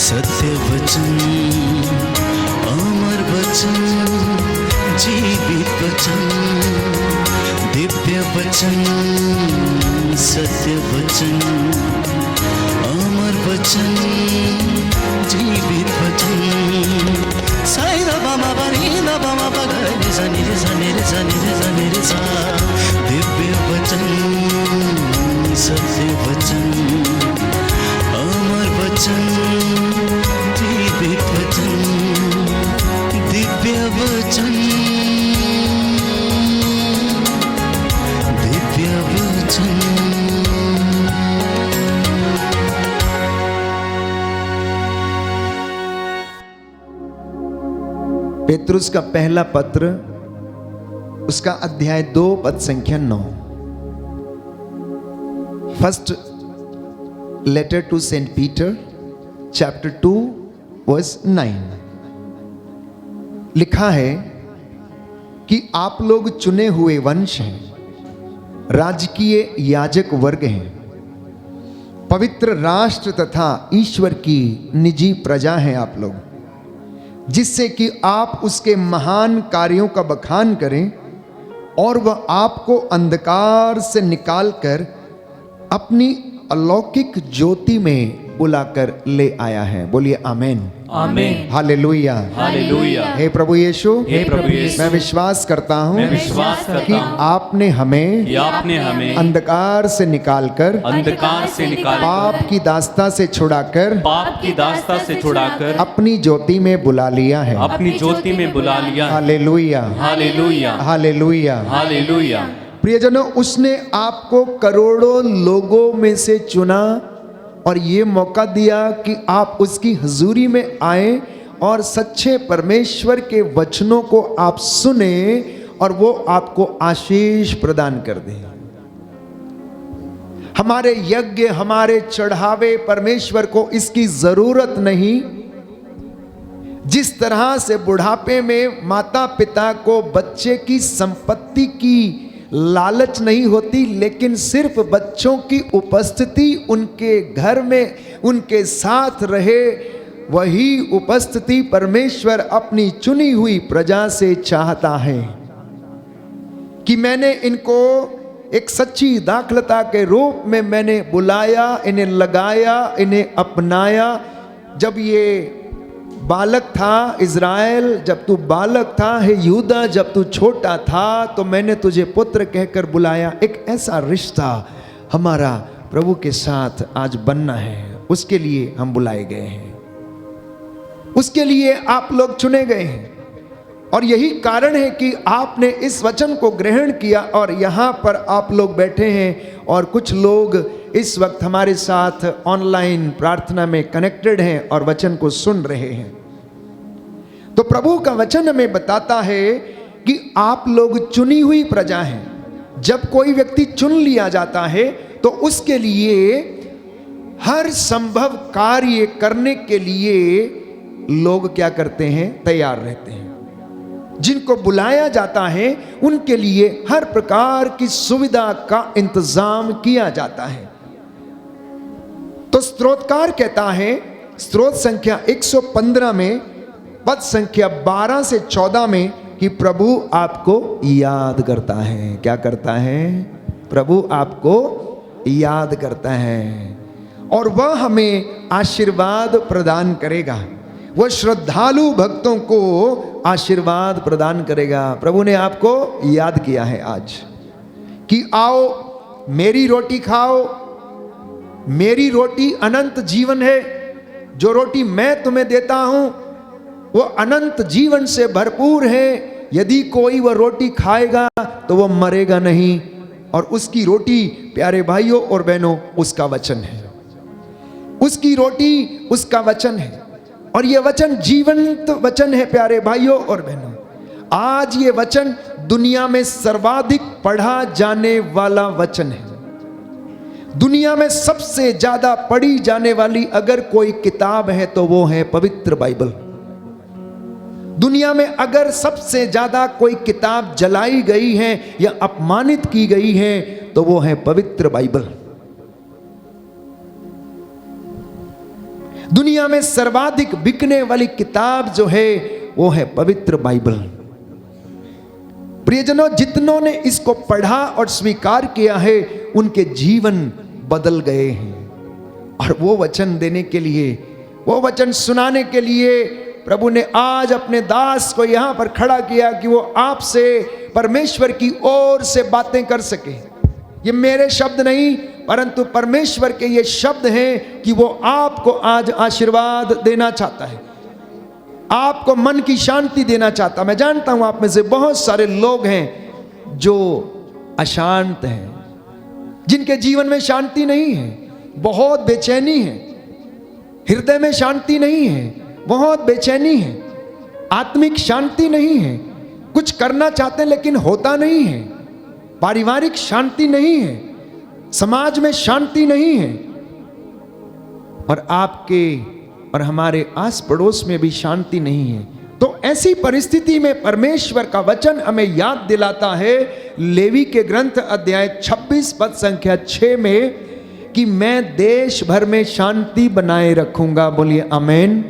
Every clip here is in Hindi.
सत्य वचन, अमर वचन, जीवित वचन, दिव्य वचन, सत्य वचन, अमर वचन, जीवित वचन। साई दा बामा बनी दा बामा बगरे रे सा नी रे सा नी रे सा नी रे सा नी रे सा। दिव्य वचन, सत्य वचन, अमर वचन, जीवित वचन, दिव्य वचन, दिव्य वचन। पेतरुस का पहला पत्र, उसका अध्याय 2 पद संख्या 9। First letter to Saint Peter chapter 2 verse 9 लिखा है कि आप लोग चुने हुए वंश हैं, राजकीय याजक वर्ग हैं, पवित्र राष्ट्र तथा ईश्वर की निजी प्रजा हैं आप लोग, जिससे कि आप उसके महान कार्यों का बखान करें और वह आपको अंधकार से निकालकर अपनी अलौकिक ज्योति में बुलाकर ले आया है। बोलिए आमेन, आमेन, हालेलुया, हालेलुया। हे प्रभु यीशु, हे प्रभु यीशु, मैं विश्वास करता हूँ मैं विश्वास कि करता हूँ आपने हमें कि आपने हमें अंधकार से निकालकर अंधकार से निकाल पाप की दास्ता से छुड़ाकर पाप की दास्ता से छुड़ाकर अपनी ज्योति में बुला लिया है। अपनी ज्योति में बुला लिया। Hallelujah, hallelujah, hallelujah. हालेलुया। प्रियजनों, उसने आपको करोड़ों लोगों में से चुना और ये मौका दिया कि आप उसकी हुजूरी में आए और सच्चे परमेश्वर के वचनों को आप सुने और वो आपको आशीष प्रदान कर दे। हमारे यज्ञ, हमारे चढ़ावे परमेश्वर को इसकी जरूरत नहीं। जिस तरह से बुढ़ापे में माता पिता को बच्चे की संपत्ति की लालच नहीं होती, लेकिन सिर्फ बच्चों की उपस्थिति उनके घर में उनके साथ रहे, वही उपस्थिति परमेश्वर अपनी चुनी हुई प्रजा से चाहता है कि मैंने इनको एक सच्ची दाखलता के रूप में मैंने बुलाया, इन्हें लगाया, इन्हें अपनाया। जब ये बालक था इज़राइल, जब तू बालक था, हे यहूदा, जब तू छोटा था तो मैंने तुझे पुत्र कहकर बुलाया। एक ऐसा रिश्ता हमारा प्रभु के साथ आज बनना है, उसके लिए हम बुलाए गए हैं, उसके लिए आप लोग चुने गए हैं। और यही कारण है कि आपने इस वचन को ग्रहण किया और यहाँ पर आप लोग बैठे हैं और कुछ लोग इस वक्त हमारे साथ ऑनलाइन प्रार्थना में कनेक्टेड हैं और वचन को सुन रहे हैं। तो प्रभु का वचन हमें बताता है कि आप लोग चुनी हुई प्रजा हैं। जब कोई व्यक्ति चुन लिया जाता है तो उसके लिए हर संभव कार्य करने के लिए लोग क्या करते हैं? तैयार रहते हैं। जिनको बुलाया जाता है उनके लिए हर प्रकार की सुविधा का इंतजाम किया जाता है। तो स्तोत्रकार कहता है, स्तोत्र संख्या 115 में पद संख्या 12 से 14 में कि प्रभु आपको याद करता है। क्या करता है? प्रभु आपको याद करता है और वह हमें आशीर्वाद प्रदान करेगा। वह श्रद्धालु भक्तों को आशीर्वाद प्रदान करेगा। प्रभु ने आपको याद किया है आज कि आओ मेरी रोटी खाओ, मेरी रोटी अनंत जीवन है। जो रोटी मैं तुम्हें देता हूं वो अनंत जीवन से भरपूर है। यदि कोई वह रोटी खाएगा तो वह मरेगा नहीं। और उसकी रोटी, प्यारे भाइयों और बहनों, उसका वचन है। उसकी रोटी उसका वचन है और यह वचन जीवंत वचन है। प्यारे भाइयों और बहनों, आज ये वचन दुनिया में सर्वाधिक पढ़ा जाने वाला वचन है। दुनिया में सबसे ज्यादा पढ़ी जाने वाली अगर कोई किताब है तो वो है पवित्र बाइबल। दुनिया में अगर सबसे ज्यादा कोई किताब जलाई गई है या अपमानित की गई है तो वो है पवित्र बाइबल। दुनिया में सर्वाधिक बिकने वाली किताब जो है वो है पवित्र बाइबल। प्रियजनों, जितनों ने इसको पढ़ा और स्वीकार किया है उनके जीवन बदल गए हैं। और वो वचन देने के लिए, वो वचन सुनाने के लिए प्रभु ने आज अपने दास को यहां पर खड़ा किया कि वो आपसे परमेश्वर की ओर से बातें कर सके। ये मेरे शब्द नहीं परंतु परमेश्वर के ये शब्द हैं कि वो आपको आज आशीर्वाद देना चाहता है, आपको मन की शांति देना चाहता। मैं जानता हूं आप में से बहुत सारे लोग हैं जो अशांत हैं, जिनके जीवन में शांति नहीं है, बहुत बेचैनी है, हृदय में शांति नहीं है, बहुत बेचैनी है, आत्मिक शांति नहीं है, कुछ करना चाहते हैं लेकिन होता नहीं है, पारिवारिक शांति नहीं है, समाज में शांति नहीं है, और आपके और हमारे आस पड़ोस में भी शांति नहीं है। तो ऐसी परिस्थिति में परमेश्वर का वचन हमें याद दिलाता है लेवी के ग्रंथ अध्याय 26 पद संख्या 6 में कि मैं देश भर में शांति बनाए रखूंगा। बोलिए आमेन,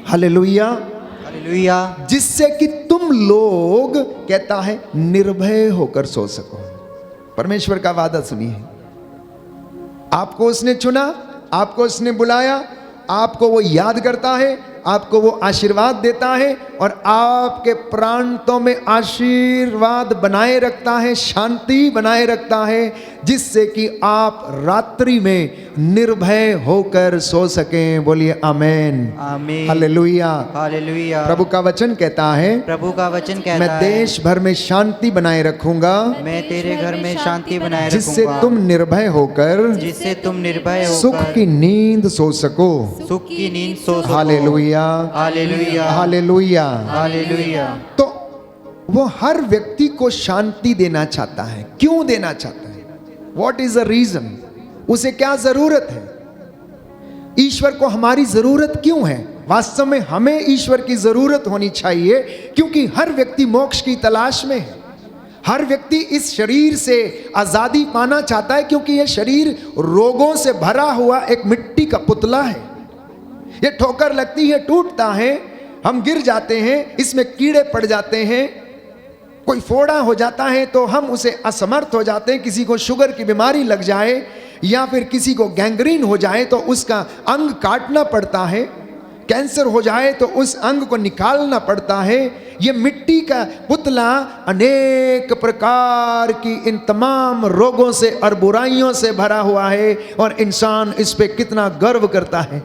हालेलुया, हालेलुया। जिससे कि तुम लोग, कहता है, निर्भय होकर सो सको। परमेश्वर का वादा सुनिए, आपको उसने चुना, आपको उसने बुलाया, आपको वो याद करता है, आपको वो आशीर्वाद देता है और आपके प्रांतों में आशीर्वाद बनाए रखता है, शांति बनाए रखता है, जिससे कि आप रात्रि में निर्भय होकर सो सकें। बोलिए आमेन, आमीन, हालेलुया, हालेलुया। प्रभु का वचन कहता है, प्रभु का वचन कहता मैं है, देश भर में शांति बनाए रखूंगा, मैं तेरे घर में शांति बनाए जिससे रखूंगा, तुम निर्भय होकर जिससे तुम निर्भय सुख होकर की नींद सो सको। सुख की नींद सो सको। Hallelujah, hallelujah, hallelujah. हालेलुया। तो वो हर व्यक्ति को शांति देना चाहता है। क्यों देना चाहता है? What is the reason? उसे क्या जरूरत है? ईश्वर को हमारी जरूरत क्यों है? वास्तव में हमें ईश्वर की जरूरत होनी चाहिए क्योंकि हर व्यक्ति मोक्ष की तलाश में है। हर व्यक्ति इस शरीर से आजादी पाना चाहता है क्योंकि यह शरीर रोगों से भरा हुआ एक मिट्टी का पुतला है। ये ठोकर लगती है, टूटता है, हम गिर जाते हैं, इसमें कीड़े पड़ जाते हैं, कोई फोड़ा हो जाता है तो हम उसे असमर्थ हो जाते हैं। किसी को शुगर की बीमारी लग जाए या फिर किसी को गैंग्रीन हो जाए तो उसका अंग काटना पड़ता है, कैंसर हो जाए तो उस अंग को निकालना पड़ता है। ये मिट्टी का पुतला अनेक प्रकार की इन तमाम रोगों से और बुराइयों से भरा हुआ है और इंसान इस पे कितना गर्व करता है,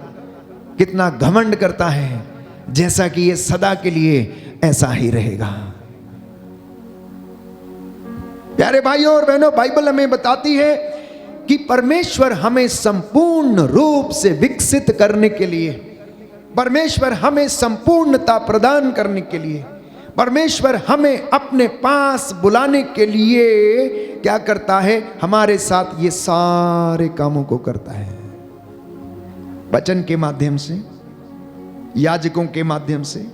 कितना घमंड करता है, जैसा कि ये सदा के लिए ऐसा ही रहेगा। प्यारे भाइयों और बहनों, बाइबल हमें बताती है कि परमेश्वर हमें संपूर्ण रूप से विकसित करने के लिए, परमेश्वर हमें संपूर्णता प्रदान करने के लिए, परमेश्वर हमें अपने पास बुलाने के लिए क्या करता है? हमारे साथ ये सारे कामों को करता है। वचन के माध्यम से, याजकों के माध्यम से,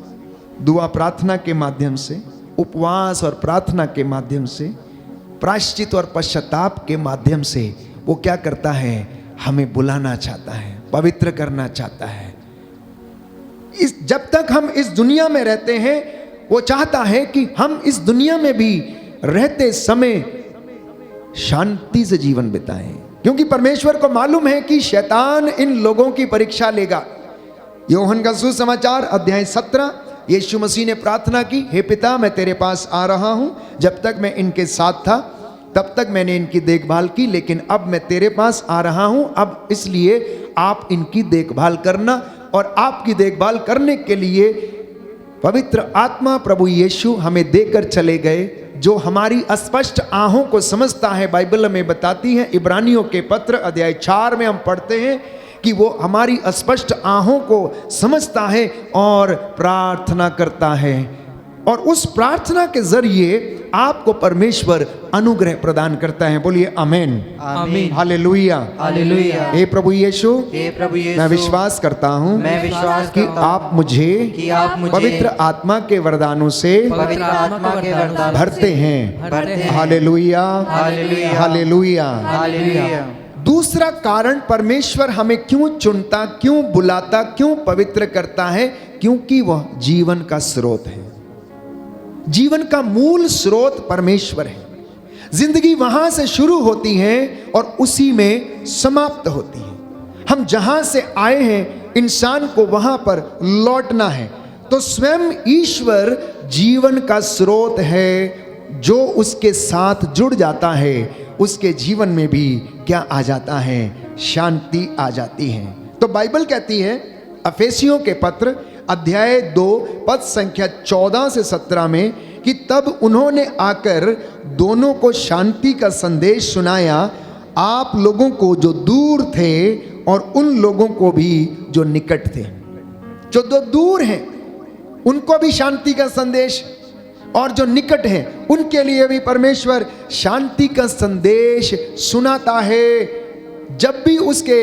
दुआ प्रार्थना के माध्यम से, उपवास और प्रार्थना के माध्यम से, प्रायश्चित और पश्चाताप के माध्यम से वो क्या करता है? हमें बुलाना चाहता है, पवित्र करना चाहता है। जब तक हम इस दुनिया में रहते हैं वो चाहता है कि हम इस दुनिया में भी रहते समय शांति से जीवन बिताएं, क्योंकि परमेश्वर को मालूम है कि शैतान इन लोगों की परीक्षा लेगा। यूहन्ना का सुसमाचार अध्याय 17, यीशु मसीह ने प्रार्थना की, हे पिता, मैं तेरे पास आ रहा हूं। जब तक मैं इनके साथ था तब तक मैंने इनकी देखभाल की, लेकिन अब मैं तेरे पास आ रहा हूं, अब इसलिए आप इनकी देखभाल करना। और आपकी देखभाल करने के लिए पवित्र आत्मा प्रभु यीशु हमें देकर चले गए, जो हमारी अस्पष्ट आहों को समझता है। बाइबल में बताती है, इब्रानियों के पत्र अध्याय 4 में हम पढ़ते हैं कि वो हमारी अस्पष्ट आहों को समझता है और प्रार्थना करता है, और उस प्रार्थना के जरिए आपको परमेश्वर अनुग्रह प्रदान करता है। बोलिए आमेन, आमीन, हालेलुया, हालेलुया। हे प्रभु यीशु, हे प्रभु यीशु, मैं विश्वास करता हूँ मैं विश्वास कि करता हूँ आप मुझे कि आप मुझे पवित्र आत्मा के वरदानों से पवित्र आत्मा के वरदान भरते हैं। भरते हैं। Hallelujah, hallelujah, hallelujah. हालेलुया। दूसरा कारण परमेश्वर हमें क्यों चुनता, क्यों बुलाता, क्यों पवित्र करता है, क्योंकि वह जीवन का स्रोत है। जीवन का मूल स्रोत परमेश्वर है। जिंदगी वहां से शुरू होती है और उसी में समाप्त होती है। हम जहां से आए हैं, इंसान को वहां पर लौटना है। तो स्वयं ईश्वर जीवन का स्रोत है। जो उसके साथ जुड़ जाता है, उसके जीवन में भी क्या आ जाता है? शांति आ जाती है। तो बाइबल कहती है अफेसियों के पत्र अध्याय 2 पद संख्या 14 से 17 में कि तब उन्होंने आकर दोनों को शांति का संदेश सुनाया, आप लोगों को जो दूर थे और उन लोगों को भी जो निकट थे। जो दो दूर हैं उनको भी शांति का संदेश, और जो निकट हैं उनके लिए भी परमेश्वर शांति का संदेश सुनाता है। जब भी उसके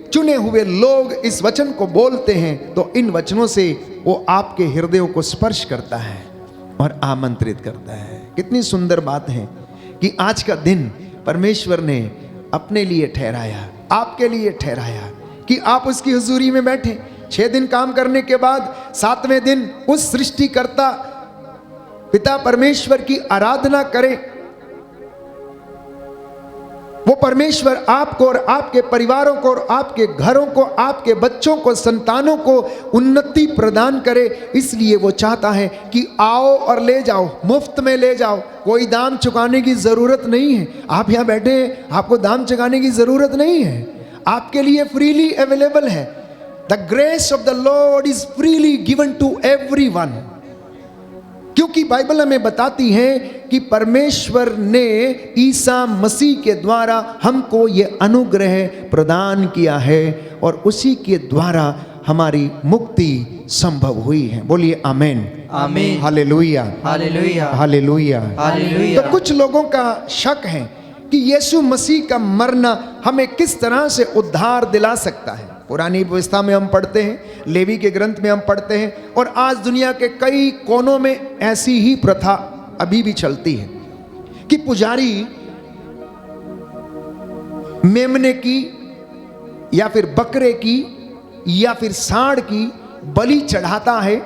चुने हुए लोग इस वचन को बोलते हैं तो इन वचनों से वो आपके हृदयों को स्पर्श करता है और आमंत्रित करता है। कितनी सुंदर बात है कि आज का दिन परमेश्वर ने अपने लिए ठहराया, आपके लिए ठहराया कि आप उसकी हुजूरी में बैठे। 6 दिन काम करने के बाद 7वें दिन उस सृष्टिकर्ता पिता परमेश्वर की आराधना करें। वो परमेश्वर आपको और आपके परिवारों को और आपके घरों को, आपके बच्चों को, संतानों को उन्नति प्रदान करे। इसलिए वो चाहता है कि आओ और ले जाओ, मुफ्त में ले जाओ, कोई दाम चुकाने की जरूरत नहीं है। आप यहां बैठे हैं, आपको दाम चुकाने की जरूरत नहीं है, आपके लिए फ्रीली अवेलेबल है। The grace of the Lord is freely given to everyone. क्योंकि बाइबल हमें बताती है कि परमेश्वर ने ईसा मसीह के द्वारा हमको ये अनुग्रह प्रदान किया है और उसी के द्वारा हमारी मुक्ति संभव हुई है। बोलिए आमेन, आमीन, हालेलुया, हालेलुया, हालेलुया, हालेलुया। तो कुछ लोगों का शक है कि यीशु मसीह का मरना हमें किस तरह से उद्धार दिला सकता है। पुरानी व्यवस्था में हम पढ़ते हैं, लेवी के ग्रंथ में हम पढ़ते हैं, और आज दुनिया के कई कोनों में ऐसी ही प्रथा अभी भी चलती है कि पुजारी मेमने की या फिर बकरे की या फिर सांड की बलि चढ़ाता है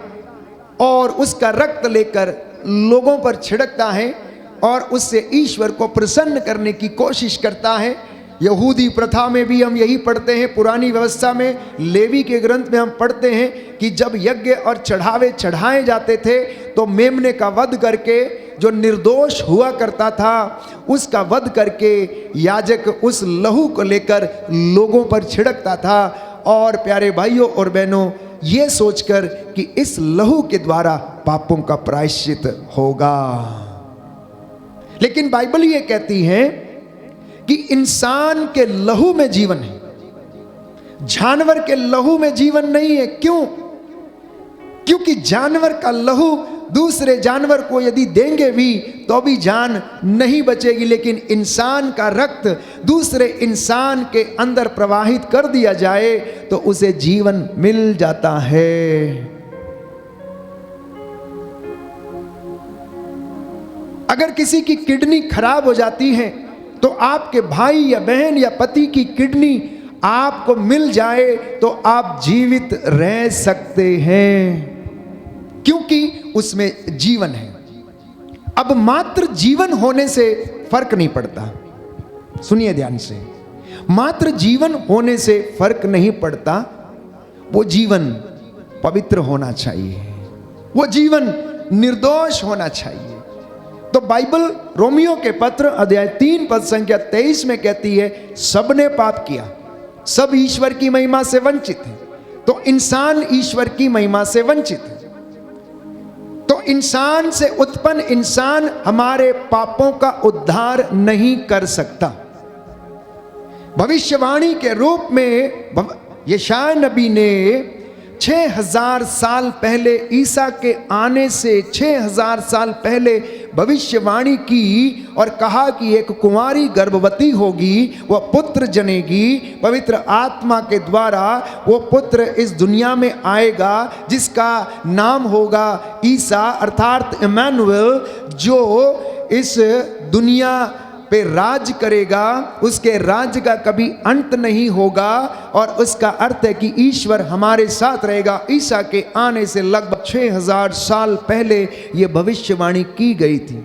और उसका रक्त लेकर लोगों पर छिड़कता है और उससे ईश्वर को प्रसन्न करने की कोशिश करता है। यहूदी प्रथा में भी हम यही पढ़ते हैं, पुरानी व्यवस्था में, लेवी के ग्रंथ में हम पढ़ते हैं कि जब यज्ञ और चढ़ावे चढ़ाए जाते थे तो मेमने का वध करके जो निर्दोष हुआ करता था उसका वध करके याजक उस लहू को लेकर लोगों पर छिड़कता था। और प्यारे भाइयों और बहनों, ये सोचकर कि इस लहू के द्वारा पापों का प्रायश्चित होगा। लेकिन बाइबल ये कहती है कि इंसान के लहू में जीवन है, जानवर के लहू में जीवन नहीं है। क्यों? क्योंकि जानवर का लहू दूसरे जानवर को यदि देंगे भी तो भी जान नहीं बचेगी, लेकिन इंसान का रक्त दूसरे इंसान के अंदर प्रवाहित कर दिया जाए तो उसे जीवन मिल जाता है। अगर किसी की किडनी खराब हो जाती है तो आपके भाई या बहन या पति की किडनी आपको मिल जाए तो आप जीवित रह सकते हैं, क्योंकि उसमें जीवन है। अब मात्र जीवन होने से फर्क नहीं पड़ता। सुनिए ध्यान से, मात्र जीवन होने से फर्क नहीं पड़ता। वो जीवन पवित्र होना चाहिए, वो जीवन निर्दोष होना चाहिए। तो बाइबल रोमियो के पत्र अध्याय 3 पद संख्या 23 में कहती है, सबने पाप किया, सब ईश्वर की महिमा से वंचित है। तो इंसान ईश्वर की महिमा से वंचित है। तो इंसान से उत्पन्न इंसान हमारे पापों का उद्धार नहीं कर सकता। भविष्यवाणी के रूप में यशायाह नबी ने 6000 साल पहले, ईसा के आने से 6000 साल पहले भविष्यवाणी की और कहा कि एक कुंवारी गर्भवती होगी, वह पुत्र जनेगी, पवित्र आत्मा के द्वारा वो पुत्र इस दुनिया में आएगा जिसका नाम होगा ईसा अर्थात इमैनुएल, जो इस दुनिया पे राज करेगा, उसके राज का कभी अंत नहीं होगा। और उसका अर्थ है कि ईश्वर हमारे साथ रहेगा। ईसा के आने से लगभग 6000 साल पहले यह भविष्यवाणी की गई थी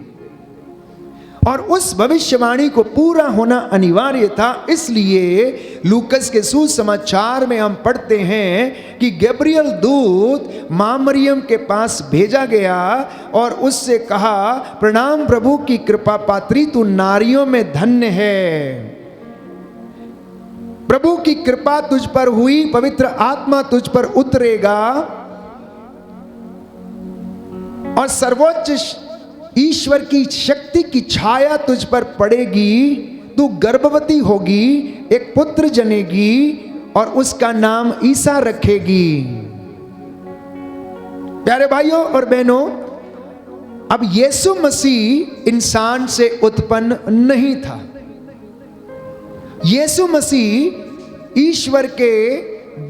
और उस भविष्यवाणी को पूरा होना अनिवार्य था। इसलिए लूकस के सुसमाचार में हम पढ़ते हैं कि गैब्रियल दूत मां मरियम के पास भेजा गया और उससे कहा, प्रणाम प्रभु की कृपा पात्री, तू नारियों में धन्य है, प्रभु की कृपा तुझ पर हुई, पवित्र आत्मा तुझ पर उतरेगा और सर्वोच्च ईश्वर की शक्ति की छाया तुझ पर पड़ेगी। तू गर्भवती होगी, एक पुत्र जनेगी और उसका नाम ईसा रखेगी। प्यारे भाइयों और बहनों, अब यीशु मसीह इंसान से उत्पन्न नहीं था। यीशु मसीह ईश्वर के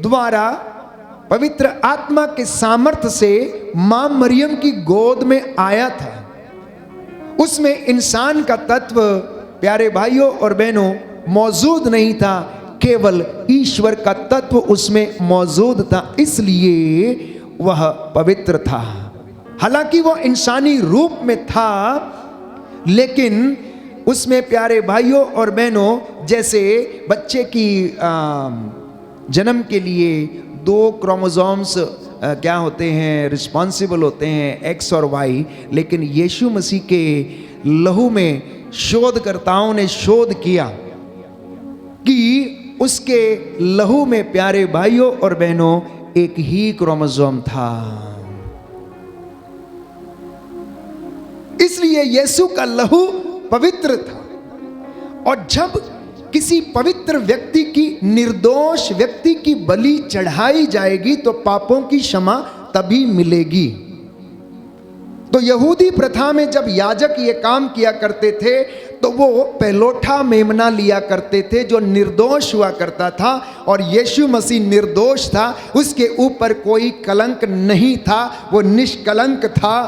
द्वारा पवित्र आत्मा के सामर्थ्य से मां मरियम की गोद में आया था। उसमें इंसान का तत्व, प्यारे भाइयों और बहनों, मौजूद नहीं था, केवल ईश्वर का तत्व उसमें मौजूद था, इसलिए वह पवित्र था। हालांकि वह इंसानी रूप में था, लेकिन उसमें, प्यारे भाइयों और बहनों, जैसे बच्चे की जन्म के लिए 2 क्रोमोसोम्स क्या होते हैं, रिस्पॉन्सिबल होते हैं, एक्स और वाई। लेकिन यीशु मसीह के लहू में शोधकर्ताओं ने शोध किया कि उसके लहू में, प्यारे भाइयों और बहनों, एक ही क्रोमोसोम था। इसलिए यीशु का लहू पवित्र था। और जब किसी पवित्र व्यक्ति की, निर्दोष व्यक्ति की बलि चढ़ाई जाएगी तो पापों की क्षमा तभी मिलेगी। तो यहूदी प्रथा में जब याजक ये काम किया करते थे तो वो पहलोठा मेमना लिया करते थे जो निर्दोष हुआ करता था, और यीशु मसीह निर्दोष था, उसके ऊपर कोई कलंक नहीं था, वो निष्कलंक था,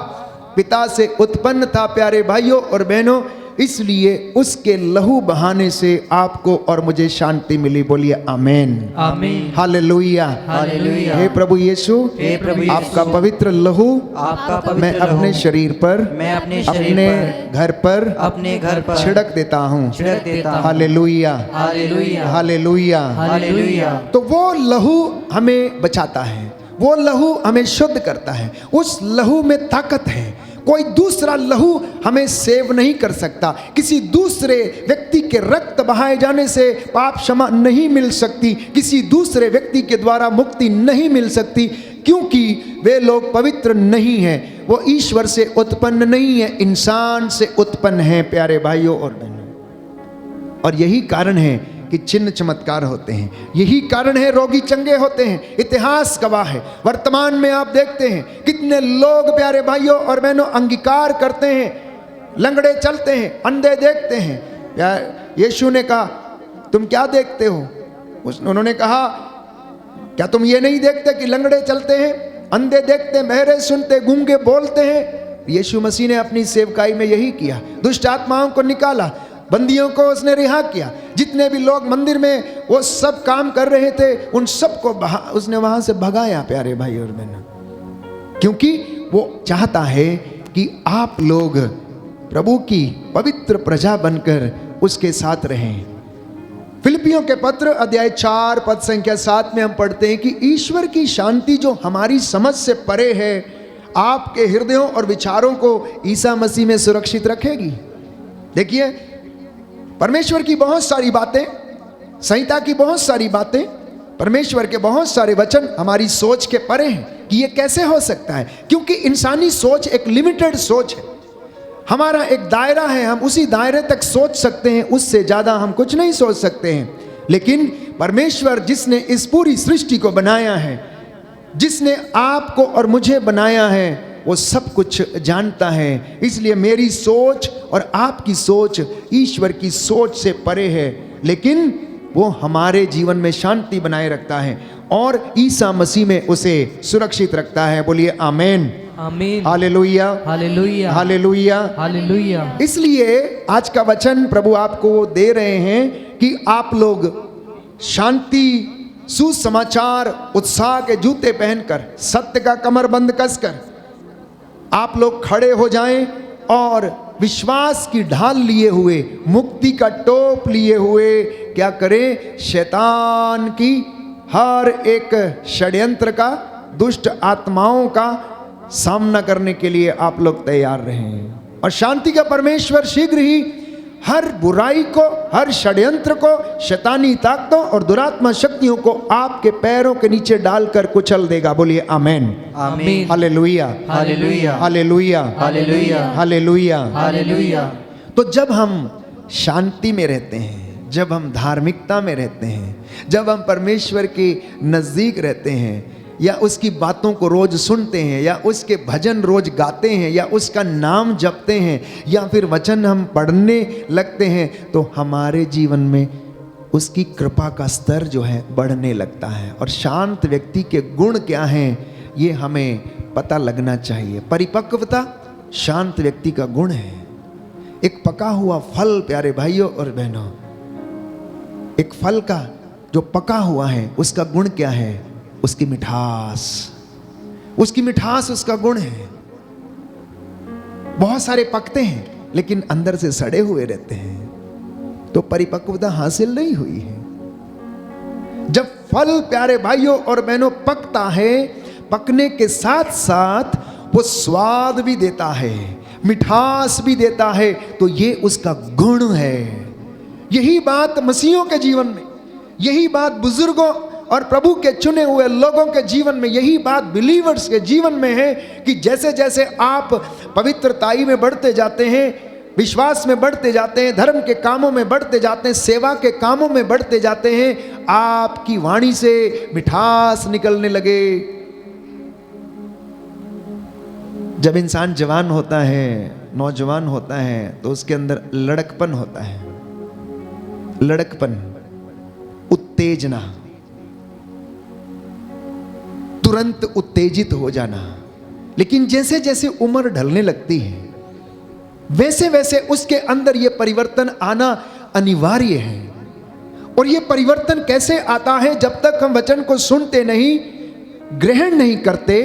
पिता से उत्पन्न था। प्यारे भाइयों और बहनों, इसलिए उसके लहू बहाने से आपको और मुझे शांति मिली। बोलिए आमीन, आमीन, हालेलुया, हालेलुया। हे प्रभु यीशु, हे प्रभु यीशु, आपका पवित्र लहू आपका पवित्र मैं अपने लहू शरीर पर, मैं अपने शरीर अपने पर, घर पर, अपने घर पर छिड़क देता हूँ। छिड़क देता हूँ। Hallelujah, hallelujah, hallelujah, hallelujah. तो वो लहू हमें बचाता है, वो लहू हमें शुद्ध करता है, उस लहू में ताकत है। कोई दूसरा लहू हमें सेव नहीं कर सकता। किसी दूसरे व्यक्ति के रक्त बहाए जाने से पाप क्षमा नहीं मिल सकती, किसी दूसरे व्यक्ति के द्वारा मुक्ति नहीं मिल सकती, क्योंकि वे लोग पवित्र नहीं हैं। वो ईश्वर से उत्पन्न नहीं है, इंसान से उत्पन्न है। प्यारे भाइयों और बहनों, और यही कारण है कि चिन्ह चमत्कार होते हैं, यही कारण है रोगी चंगे होते हैं। इतिहास गवाह है, वर्तमान में आप देखते हैं कितने लोग, प्यारे भाइयों और बहनों, अंगीकार करते हैं, लंगड़े चलते हैं, अंधे देखते हैं। यीशु ने कहा, तुम क्या देखते हो? उन्होंने कहा, क्या तुम ये नहीं देखते कि लंगड़े चलते हैं, अंधे देखते हैं, बहरे सुनते, गूंगे बोलते हैं? यीशु मसीह ने अपनी सेवकाई में यही किया, दुष्ट आत्माओं को निकाला, बंदियों को उसने रिहा किया। जितने भी लोग मंदिर में वो सब काम कर रहे थे, उन सबको उसने वहां से भगाया। प्यारे भाई और बहनों, क्योंकि वो चाहता है कि आप लोग प्रभु की पवित्र प्रजा बनकर उसके साथ रहें। फिलिपियों के पत्र अध्याय 4 पद संख्या 7 में हम पढ़ते हैं कि ईश्वर की शांति जो हमारी समझ से परे है, आपके हृदयों और विचारों को ईसा मसीह में सुरक्षित रखेगी। देखिए, परमेश्वर की बहुत सारी बातें, संहिता की बहुत सारी बातें, परमेश्वर के बहुत सारे वचन हमारी सोच के परे हैं कि ये कैसे हो सकता है, क्योंकि इंसानी सोच एक लिमिटेड सोच है। हमारा एक दायरा है, हम उसी दायरे तक सोच सकते हैं, उससे ज़्यादा हम कुछ नहीं सोच सकते हैं। लेकिन परमेश्वर जिसने इस पूरी सृष्टि को बनाया है, जिसने आपको और मुझे बनाया है, वो सब कुछ जानता है। इसलिए मेरी सोच और आपकी सोच ईश्वर की सोच से परे है, लेकिन वो हमारे जीवन में शांति बनाए रखता है। और ईसा मसीह में उसे सुरक्षित रखता है। बोलिए आमेन, आमीन, हालेलुया, हालेलुया, हालेलुया। हालेलुया। इसलिए आज का वचन प्रभु आपको दे रहे हैं कि आप लोग शांति, सुसमाचार, उत्साह के जूते पहनकर, सत्य का कमरबंद कसकर आप लोग खड़े हो जाएं और विश्वास की ढाल लिए हुए, मुक्ति का टोप लिए हुए क्या करें? शैतान की हर एक षड्यंत्र का, दुष्ट आत्माओं का सामना करने के लिए आप लोग तैयार रहें। और शांति का परमेश्वर शीघ्र ही हर बुराई को, हर षड्यंत्र को, शैतानी ताकतों और दुरात्मा शक्तियों को आपके पैरों के नीचे डालकर कुचल देगा। बोलिए आमेन, आमीन, hallelujah, hallelujah, hallelujah, hallelujah, hallelujah. Hallelujah. तो जब हम शांति में रहते हैं, जब हम धार्मिकता में रहते हैं, जब हम परमेश्वर के नज़दीक रहते हैं, या उसकी बातों को रोज सुनते हैं, या उसके भजन रोज गाते हैं, या उसका नाम जपते हैं, या फिर वचन हम पढ़ने लगते हैं, तो हमारे जीवन में उसकी कृपा का स्तर जो है बढ़ने लगता है। और शांत व्यक्ति के गुण क्या हैं ये हमें पता लगना चाहिए। परिपक्वता शांत व्यक्ति का गुण है। एक पका हुआ फल, प्यारे भाइयों और बहनों, एक फल का जो पका हुआ है उसका गुण क्या है? उसकी मिठास, उसकी मिठास उसका गुण है। बहुत सारे पकते हैं लेकिन अंदर से सड़े हुए रहते हैं, तो परिपक्वता हासिल नहीं हुई है। जब फल, प्यारे भाइयों और बहनों, पकता है, पकने के साथ साथ वो स्वाद भी देता है, मिठास भी देता है, तो ये उसका गुण है। यही बात मसीहों के जीवन में, यही बात बुजुर्गों और प्रभु के चुने हुए लोगों के जीवन में, यही बात बिलीवर्स के जीवन में है कि जैसे जैसे आप पवित्रताई में बढ़ते जाते हैं, विश्वास में बढ़ते जाते हैं, धर्म के कामों में बढ़ते जाते हैं, सेवा के कामों में बढ़ते जाते हैं, आपकी वाणी से मिठास निकलने लगे। जब इंसान जवान होता है, नौजवान होता है, तो उसके अंदर लड़कपन होता है। लड़कपन, उत्तेजना, तुरंत उत्तेजित हो जाना। लेकिन जैसे जैसे उम्र ढलने लगती है, वैसे वैसे उसके अंदर यह परिवर्तन आना अनिवार्य है। और यह परिवर्तन कैसे आता है? जब तक हम वचन को सुनते नहीं, ग्रहण नहीं करते,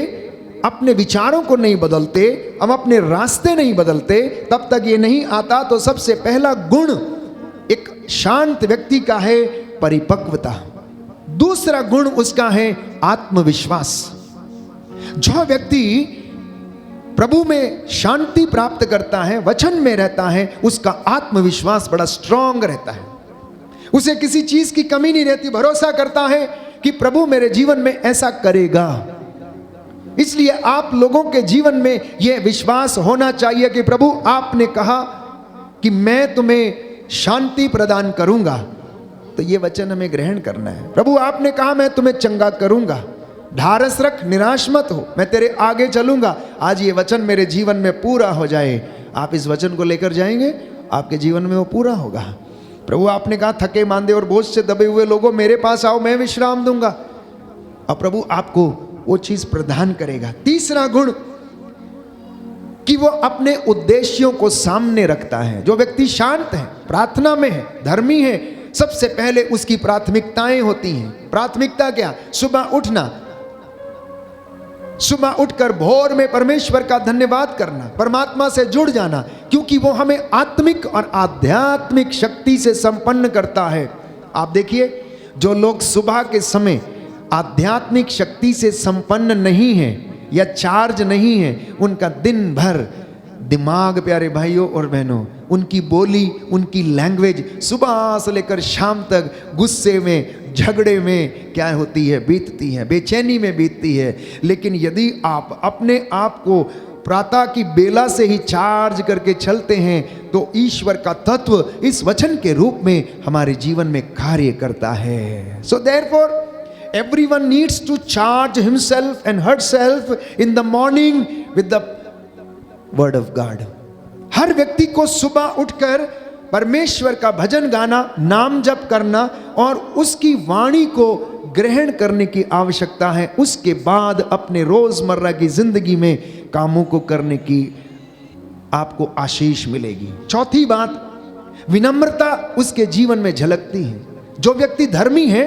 अपने विचारों को नहीं बदलते, हम अपने रास्ते नहीं बदलते, तब तक ये नहीं आता। तो सबसे पहला गुण एक शांत व्यक्ति का है परिपक्वता। दूसरा गुण उसका है आत्मविश्वास। जो व्यक्ति प्रभु में शांति प्राप्त करता है, वचन में रहता है, उसका आत्मविश्वास बड़ा स्ट्रांग रहता है। उसे किसी चीज की कमी नहीं रहती, भरोसा करता है कि प्रभु मेरे जीवन में ऐसा करेगा। इसलिए आप लोगों के जीवन में यह विश्वास होना चाहिए कि प्रभु आपने कहा कि मैं तुम्हें शांति प्रदान करूंगा, तो ये वचन हमें ग्रहण करना है। प्रभु आपने कहा मैं तुम्हें चंगा करूंगा, ढारस रख, निराश मत हो, मैं तेरे आगे चलूंगा। आज ये वचन मेरे जीवन में पूरा हो जाए। आप इस वचन को लेकर जाएंगे, आपके जीवन में वो पूरा होगा। प्रभु आपने कहा थके मांदे और बोझ से दबे हुए लोगों मेरे पास आओ, मैं विश्राम दूंगा। और प्रभु आपको वो चीज प्रदान करेगा। तीसरा गुण कि वो अपने उद्देश्यों को सामने रखता है। जो व्यक्ति शांत है, प्रार्थना में है, धर्मी है, सबसे पहले उसकी प्राथमिकताएं होती हैं। प्राथमिकता क्या? सुबह उठना, सुबह उठकर भोर में परमेश्वर का धन्यवाद करना, परमात्मा से जुड़ जाना, क्योंकि वो हमें आत्मिक और आध्यात्मिक शक्ति से संपन्न करता है। आप देखिए, जो लोग सुबह के समय आध्यात्मिक शक्ति से संपन्न नहीं है या चार्ज नहीं है, उनका दिन भर दिमाग, प्यारे भाइयों और बहनों, उनकी बोली, उनकी लैंग्वेज सुबह से लेकर शाम तक गुस्से में, झगड़े में क्या होती है? बीतती है, बेचैनी में बीतती है। लेकिन यदि आप अपने आप को प्रातः की बेला से ही चार्ज करके चलते हैं, तो ईश्वर का तत्व इस वचन के रूप में हमारे जीवन में कार्य करता है। So therefore everyone needs to charge himself and herself in the morning with the word of God. हर व्यक्ति को सुबह उठकर परमेश्वर का भजन गाना, नाम जप करना और उसकी वाणी को ग्रहण करने की आवश्यकता है, उसके बाद अपने रोजमर्रा की जिंदगी में कामों को करने की आपको आशीष मिलेगी। चौथी बात, विनम्रता उसके जीवन में झलकती है। जो व्यक्ति धर्मी है,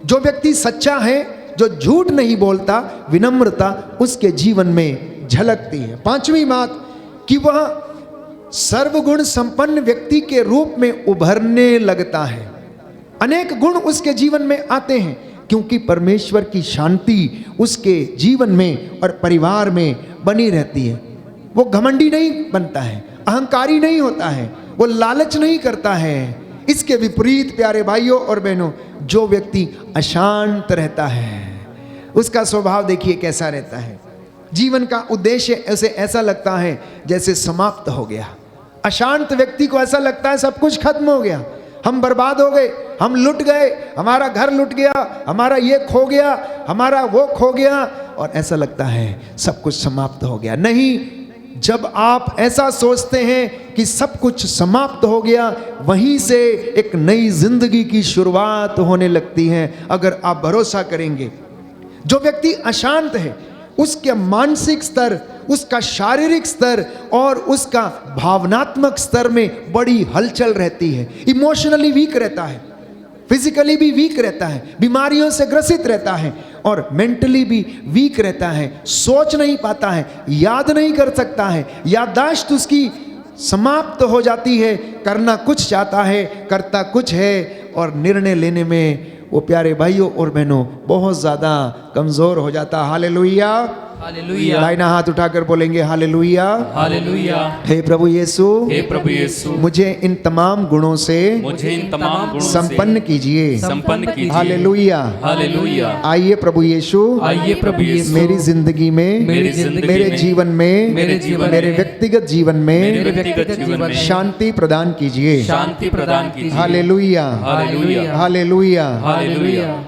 जो व्यक्ति सच्चा है, जो झूठ नहीं बोलता, विनम्रता उसके जीवन में झलकती है। पांचवी बात कि वह सर्वगुण संपन्न व्यक्ति के रूप में उभरने लगता है। अनेक गुण उसके जीवन में आते हैं क्योंकि परमेश्वर की शांति उसके जीवन में और परिवार में बनी रहती है। वो घमंडी नहीं बनता है, अहंकारी नहीं होता है, वो लालच नहीं करता है। इसके विपरीत प्यारे भाइयों और बहनों, जो व्यक्ति अशांत रहता है उसका स्वभाव देखिए कैसा रहता है। जीवन का उद्देश्य उसे ऐसा लगता है जैसे समाप्त हो गया। अशांत व्यक्ति को ऐसा लगता है सब कुछ खत्म हो गया, हम बर्बाद हो गए, हम लुट गए, हमारा घर लुट गया, हमारा ये खो गया, हमारा वो खो गया, और ऐसा लगता है सब कुछ समाप्त हो गया। नहीं, जब आप ऐसा सोचते हैं कि सब कुछ समाप्त हो गया, वहीं से एक नई जिंदगी की शुरुआत होने लगती है अगर आप भरोसा करेंगे। जो व्यक्ति अशांत है उसके मानसिक स्तर, उसका शारीरिक स्तर और उसका भावनात्मक स्तर में बड़ी हलचल रहती है। इमोशनली वीक रहता है, फिजिकली भी वीक रहता है, बीमारियों से ग्रसित रहता है और मेंटली भी वीक रहता है। सोच नहीं पाता है, याद नहीं कर सकता है, याददाश्त उसकी समाप्त हो जाती है। करना कुछ चाहता है, करता कुछ है, और निर्णय लेने में वो प्यारे भाइयों और बहनों बहुत ज्यादा कमजोर हो जाता। हालेलुया, हालेलुया, दाहिना हाथ उठाकर बोलेंगे हालेलुया, हालेलुया। हे प्रभु यीशु, हे प्रभु यीशु, मुझे इन तमाम गुणों से मुझे इन तमाम गुणों से संपन्न कीजिए। संपन्न कीजिए। Hallelujah, hallelujah. आइए प्रभु यीशु, आइए प्रभु यीशु, मेरी जिंदगी में, मेरी जिंदगी मेरे में, जीवन में, मेरे जीवन मेरे में, व्यक्तिगत जीवन मेरे में व्यक्तिगत जीवन में शांति प्रदान कीजिए। शांति प्रदान कीजिए। Hallelujah, hallelujah, hallelujah. हालेलुया।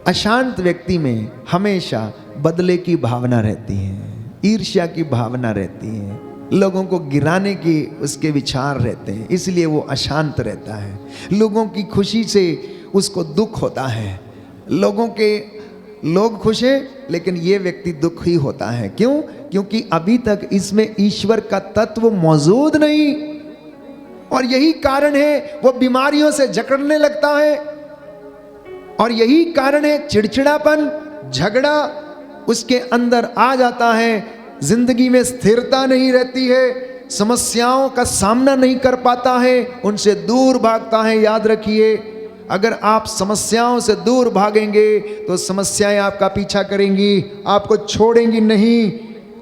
अशांत व्यक्ति में हमेशा बदले की भावना रहती है, ईर्ष्या की भावना रहती है, लोगों को गिराने की उसके विचार रहते हैं, इसलिए वो अशांत रहता है। लोगों की खुशी से उसको दुख होता है। लोग खुश हैं लेकिन ये व्यक्ति दुखी होता है। क्यों? क्योंकि अभी तक इसमें ईश्वर का तत्व मौजूद नहीं, और यही कारण है वो बीमारियों से जकड़ने लगता है, और यही कारण है चिड़चिड़ापन, झगड़ा उसके अंदर आ जाता है। जिंदगी में स्थिरता नहीं रहती है, समस्याओं का सामना नहीं कर पाता है, उनसे दूर भागता है। याद रखिए, अगर आप समस्याओं से दूर भागेंगे तो समस्याएं आपका पीछा करेंगी, आपको छोड़ेंगी नहीं,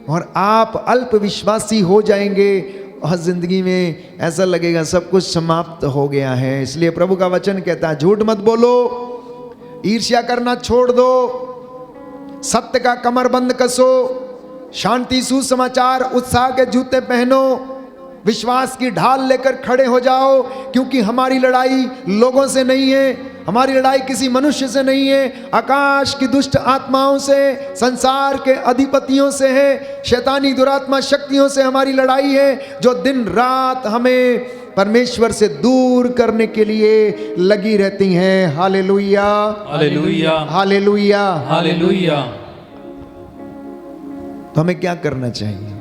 और आप अल्प विश्वासी हो जाएंगे और जिंदगी में ऐसा लगेगा सब कुछ समाप्त हो गया है। इसलिए प्रभु का वचन कहता है झूठ मत बोलो, ईर्ष्या करना छोड़ दो, सत्य का कमरबंद कसो, शांति, सुसमाचार, उत्साह के जूते पहनो, विश्वास की ढाल लेकर खड़े हो जाओ। क्योंकि हमारी लड़ाई लोगों से नहीं है, हमारी लड़ाई किसी मनुष्य से नहीं है, आकाश की दुष्ट आत्माओं से, संसार के अधिपतियों से है, शैतानी दुरात्मा शक्तियों से हमारी लड़ाई है, जो दिन रात हमें परमेश्वर से दूर करने के लिए लगी रहती हैं। Hallelujah, hallelujah, hallelujah, hallelujah. तो हमें क्या करना चाहिए?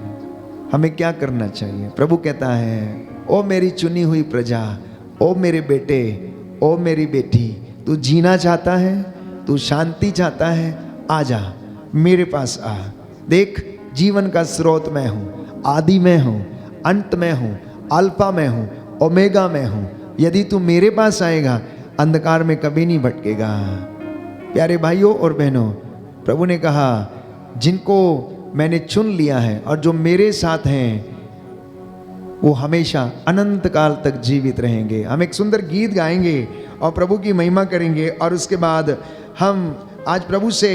हमें क्या करना चाहिए? प्रभु कहता है, ओ मेरी चुनी हुई प्रजा, ओ मेरे बेटे, ओ मेरी बेटी, तू जीना चाहता है, तू शांति चाहता है, आजा मेरे पास आ। देख, जीवन का स्रोत मैं हूँ, आदि मैं हूँ, अंत मैं हूँ, अल्फा मैं हूँ, ओमेगा मैं हूँ। यदि तू मेरे पास आएगा अंधकार में कभी नहीं भटकेगा। प्यारे भाइयों और बहनों, प्रभु ने कहा जिनको मैंने चुन लिया है और जो मेरे साथ हैं वो हमेशा अनंत काल तक जीवित रहेंगे। हम एक सुंदर गीत गाएंगे और प्रभु की महिमा करेंगे, और उसके बाद हम आज प्रभु से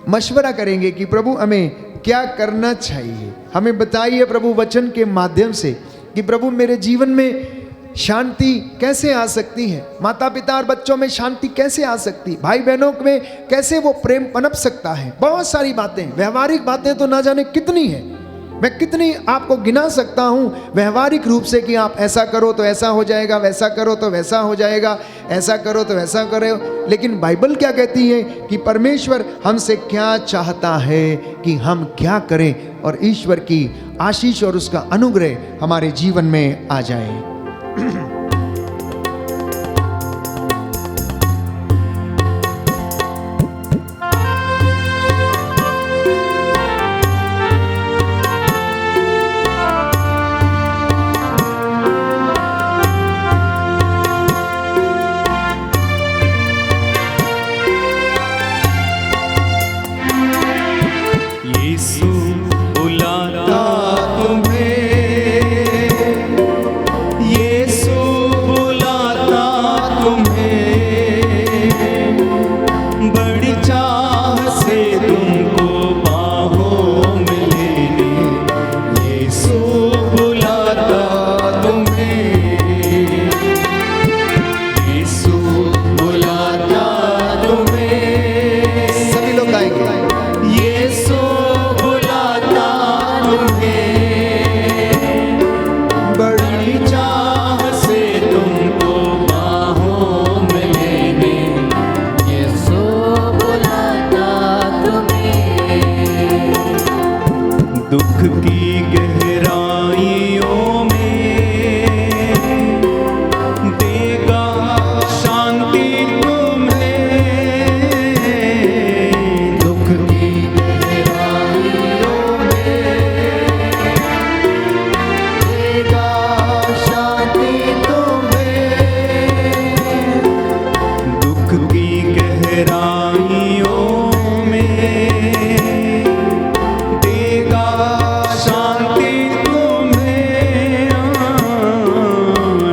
मशवरा करेंगे कि प्रभु हमें क्या करना चाहिए। हमें बताइए प्रभु वचन के माध्यम से कि प्रभु मेरे जीवन में शांति कैसे आ सकती है, माता पिता और बच्चों में शांति कैसे आ सकती है, भाई बहनों में कैसे वो प्रेम पनप सकता है। बहुत सारी बातें, व्यवहारिक बातें तो ना जाने कितनी है, मैं कितनी आपको गिना सकता हूं व्यवहारिक रूप से कि आप ऐसा करो तो ऐसा हो जाएगा, वैसा करो तो वैसा हो जाएगा, ऐसा करो तो वैसा करो। लेकिन बाइबल क्या कहती है कि परमेश्वर हमसे क्या चाहता है कि हम क्या करें, और ईश्वर की आशीष और उसका अनुग्रह हमारे जीवन में आ जाए। यीशु बुलाता तुम्हें, यीशु बुलाता तुम्हें, बड़ी चाह से तुमको बाहों में लेने। यीशु बुलाता तुम्हें, यीशु बुलाता तुम्हें। सभी लोग गाएंगे। यीशु बुलाता तुम्हें, बड़ी चाह से तुमको बाहों में लेने। यीशु बुलाता तुम्हें, दुख की गहराइयों में देगा शांति तुम्हें। दुख की गहराइयों में देगा शांति तुम्हें, दुख की गहराइयों में देगा शांति तुम्हें।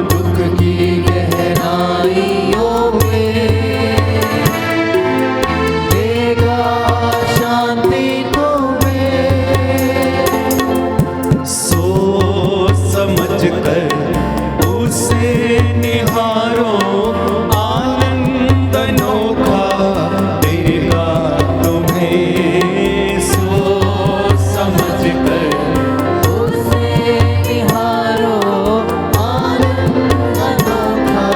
दुख की गहराइयों में देगा शांति तुम्हें। सोच समझ कर उसे निहारो, आनंद अनोखा देगा तुम्हें। सोच समझ कर उसे निहारो, आनंद अनोखा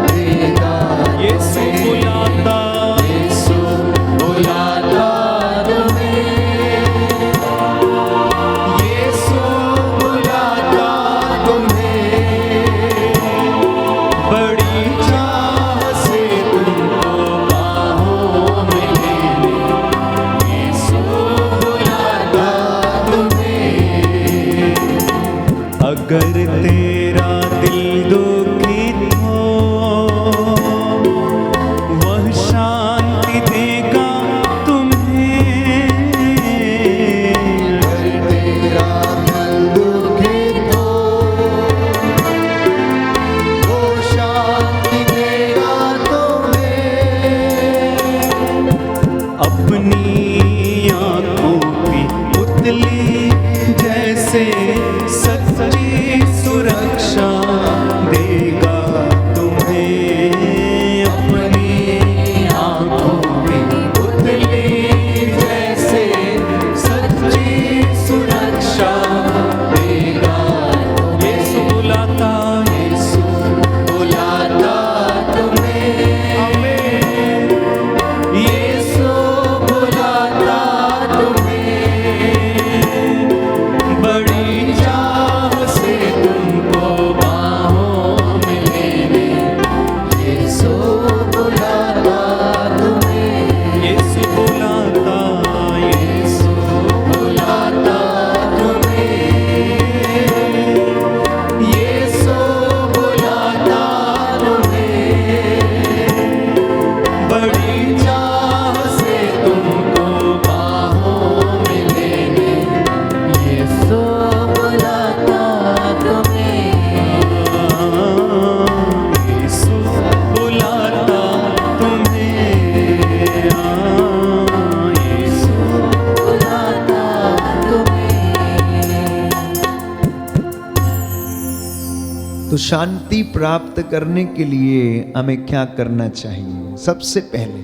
देगा। यीशु बुलाता, यीशु बुलाता तुम्हें, यीशु बुलाता तुम्हें, बड़ी चाह से तुमको बाहों में लेने। यीशु बुलाता तुम्हें। अगर तेरा दिल दुखित हो, वह शांति देगा तुम्हें। तेरा दिल दुखित हो, वो शांति देगा तुम्हें। अपनी आंखों की पुतली जैसे सच्ची सुरक्षा देगा तुम्हें। अपनी आंखों की पुतली जैसे सच्ची सुरक्षा देगा। यीशु बुलाता, यीशु बुलाता तुम्हें। आमीन। यीशु बुलाता तुम्हें, बड़ी चाह से तुमको बाहों में लेने। यीशु बुलाता तुम्हें, यीशु बुलाता, यीशु बुलाता तुम्हें। यीशु बुलाता तुम्हें, बड़ी चाह से तुमको बाहों में लेने। यीशु बुलाता तुम्हें, यीशु बुलाता तुम्हें। यीशु बुलाता तुम्हें। तो शांति प्राप्त करने के लिए हमें क्या करना चाहिए? सबसे पहले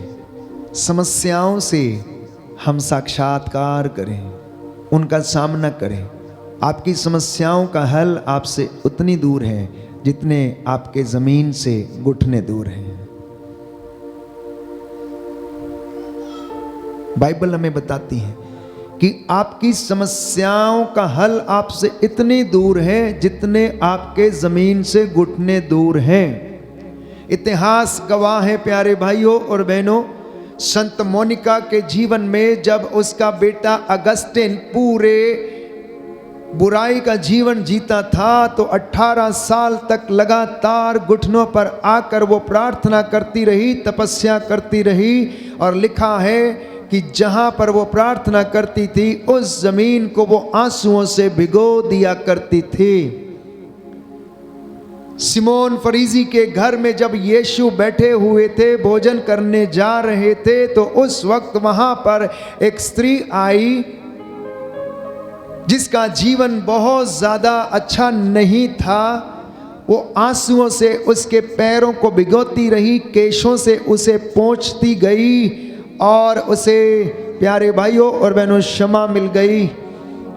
समस्याओं से हम साक्षात्कार करें, उनका सामना करें। आपकी समस्याओं का हल आपसे उतनी दूर है जितने आपके जमीन से घुटने दूर हैं। बाइबल हमें बताती है कि आपकी समस्याओं का हल आपसे इतनी दूर है जितने आपके जमीन से घुटने दूर हैं। इतिहास गवाह है प्यारे भाइयों और बहनों, संत मोनिका के जीवन में जब उसका बेटा अगस्टिन पूरे बुराई का जीवन जीता था तो 18 साल तक लगातार घुटनों पर आकर वो प्रार्थना करती रही, तपस्या करती रही। और लिखा है कि जहां पर वो प्रार्थना करती थी उस जमीन को वो आंसुओं से भिगो दिया करती थी। सिमोन फरीसी के घर में जब यीशु बैठे हुए थे, भोजन करने जा रहे थे, तो उस वक्त वहां पर एक स्त्री आई जिसका जीवन बहुत ज्यादा अच्छा नहीं था। वो आंसुओं से उसके पैरों को भिगोती रही, केशों से उसे पोंछती गई और उसे प्यारे भाइयों और बहनों क्षमा मिल गई।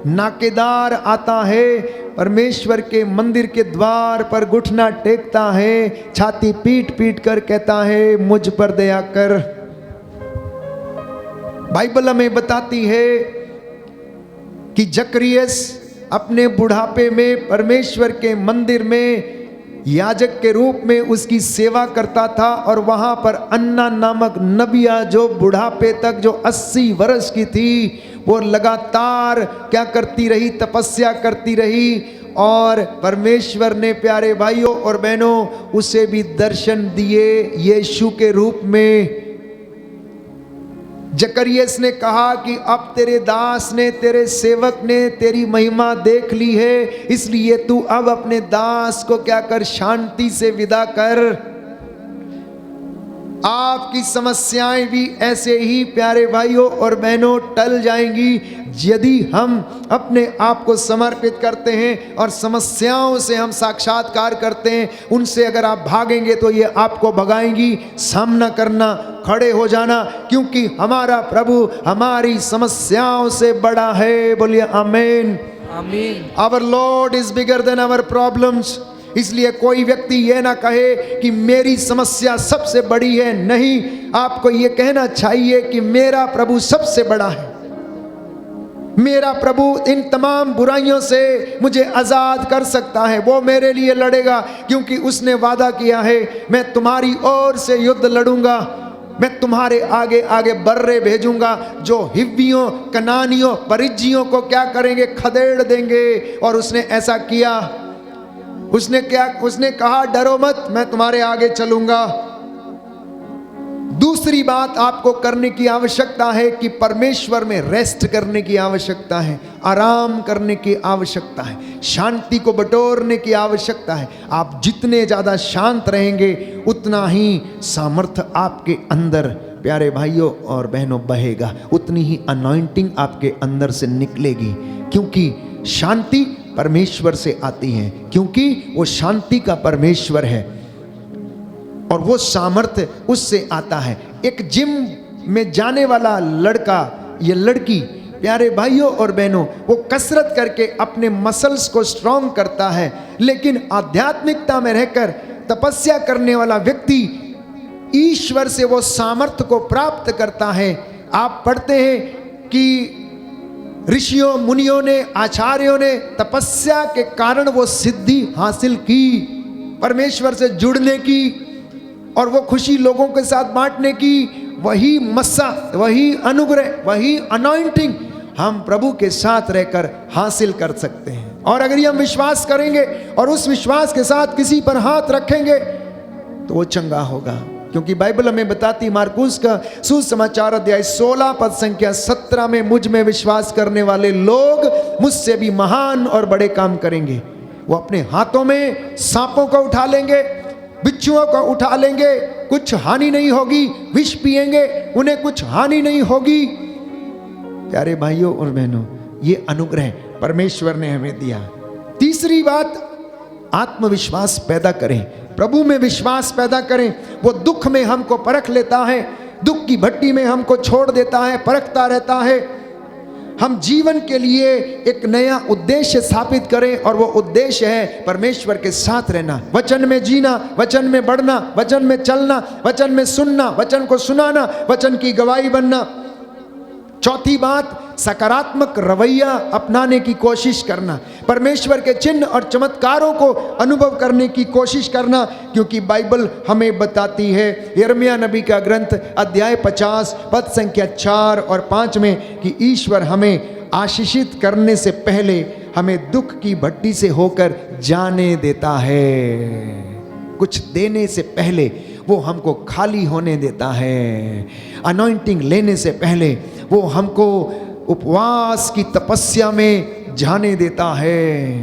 नाकेदार आता है, परमेश्वर के मंदिर के द्वार पर घुटना टेकता है, छाती पीट पीट कर कहता है मुझ पर दया कर। बाइबल हमें बताती है कि जकरियस अपने बुढ़ापे में परमेश्वर के मंदिर में याजक के रूप में उसकी सेवा करता था और वहां पर अन्ना नामक नबिया जो बुढ़ापे तक जो 80 वर्ष की थी वो लगातार क्या करती रही, तपस्या करती रही। और परमेश्वर ने प्यारे भाइयों और बहनों उसे भी दर्शन दिए यीशु के रूप में। जकरियस ने कहा कि अब तेरे दास ने, तेरे सेवक ने तेरी महिमा देख ली है, इसलिए तू अब अपने दास को क्या कर, शांति से विदा कर। आपकी समस्याएं भी ऐसे ही प्यारे भाइयों और बहनों टल जाएंगी यदि हम अपने आप को समर्पित करते हैं और समस्याओं से हम साक्षात्कार करते हैं। उनसे अगर आप भागेंगे तो ये आपको भगाएंगी। सामना करना, खड़े हो जाना, क्योंकि हमारा प्रभु हमारी समस्याओं से बड़ा है। बोलिए आमीन। आमीन। Our Lord is bigger than our problems. इसलिए कोई व्यक्ति ये ना कहे कि मेरी समस्या सबसे बड़ी है। नहीं, आपको ये कहना चाहिए कि मेरा प्रभु सबसे बड़ा है। मेरा प्रभु इन तमाम बुराइयों से मुझे आजाद कर सकता है। वो मेरे लिए लड़ेगा क्योंकि उसने वादा किया है, मैं तुम्हारी ओर से युद्ध लड़ूंगा, मैं तुम्हारे आगे आगे बर्रे भेजूंगा जो हिव्वियों, कनानियों, परिज्जियों को क्या करेंगे, खदेड़ देंगे। और उसने ऐसा किया। उसने कहा डरो मत, मैं तुम्हारे आगे चलूंगा। दूसरी बात आपको करने की आवश्यकता है कि परमेश्वर में रेस्ट करने की आवश्यकता है, आराम करने की आवश्यकता है, शांति को बटोरने की आवश्यकता है। आप जितने ज्यादा शांत रहेंगे उतना ही सामर्थ्य आपके अंदर प्यारे भाइयों और बहनों बहेगा, उतनी ही अनॉइंटिंग आपके अंदर से निकलेगी। क्योंकि शांति परमेश्वर से आती है, क्योंकि वो शांति का परमेश्वर है और वो सामर्थ्य उससे आता है। एक जिम में जाने वाला लड़का या लड़की प्यारे भाइयों और बहनों वो कसरत करके अपने मसल्स को स्ट्रॉन्ग करता है, लेकिन आध्यात्मिकता में रहकर तपस्या करने वाला व्यक्ति ईश्वर से वो सामर्थ्य को प्राप्त करता है। आप पढ़ते हैं कि ऋषियों, मुनियों ने, आचार्यों ने तपस्या के कारण वो सिद्धि हासिल की, परमेश्वर से जुड़ने की और वो खुशी लोगों के साथ बांटने की। वही मस्सा, वही अनुग्रह, वही अनॉइंटिंग हम प्रभु के साथ रहकर हासिल कर सकते हैं। और अगर हम विश्वास करेंगे और उस विश्वास के साथ किसी पर हाथ रखेंगे तो वो चंगा होगा। क्योंकि बाइबल हमें बताती, मार्कुस का सुसमाचार अध्याय 16 पद संख्या 17 में, मुझ में विश्वास करने वाले लोग मुझसे भी महान और बड़े काम करेंगे। वो अपने हाथों में सांपों को उठा लेंगे, बिच्छुओं को उठा लेंगे, कुछ हानि नहीं होगी। विष पिएंगे, उन्हें कुछ हानि नहीं होगी। प्यारे भाइयों और बहनों, ये अनुग्रह परमेश्वर ने हमें दिया। तीसरी बात, आत्मविश्वास पैदा करें, प्रभु में विश्वास पैदा करें। वो दुख में हमको परख लेता है, दुख की भट्टी में हमको छोड़ देता है, परखता रहता है। हम जीवन के लिए एक नया उद्देश्य स्थापित करें, और वो उद्देश्य है परमेश्वर के साथ रहना, वचन में जीना, वचन में बढ़ना, वचन में चलना, वचन में सुनना, वचन को सुनाना, वचन की गवाही बनना। चौथी बात, सकारात्मक रवैया अपनाने की कोशिश करना, परमेश्वर के चिन्ह और चमत्कारों को अनुभव करने की कोशिश करना, क्योंकि बाइबल हमें बताती है, यिर्मयाह नबी का ग्रंथ अध्याय 50 पद संख्या 4 और 5 में, कि ईश्वर हमें आशीषित करने से पहले हमें दुख की भट्टी से होकर जाने देता है। कुछ देने से पहले वो हमको खाली होने देता है। अनॉइंटिंग लेने से पहले वो हमको उपवास की तपस्या में जाने देता है,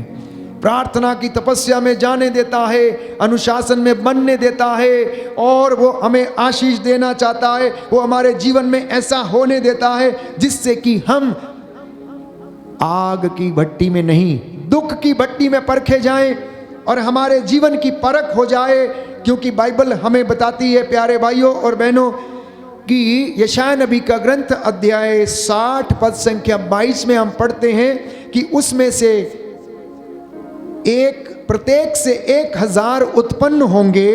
प्रार्थना की तपस्या में जाने देता है, अनुशासन में बनने देता है, और वो हमें आशीष देना चाहता है। वो हमारे जीवन में ऐसा होने देता है जिससे कि हम आग की भट्टी में नहीं, दुख की भट्टी में परखे जाएं और हमारे जीवन की परख हो जाए। क्योंकि बाइबल हमें बताती है प्यारे भाइयों और बहनों कि यशायाह नबी का ग्रंथ अध्याय 60 पद संख्या 22 में हम पढ़ते हैं कि उसमें से प्रत्येक से 1000 उत्पन्न होंगे,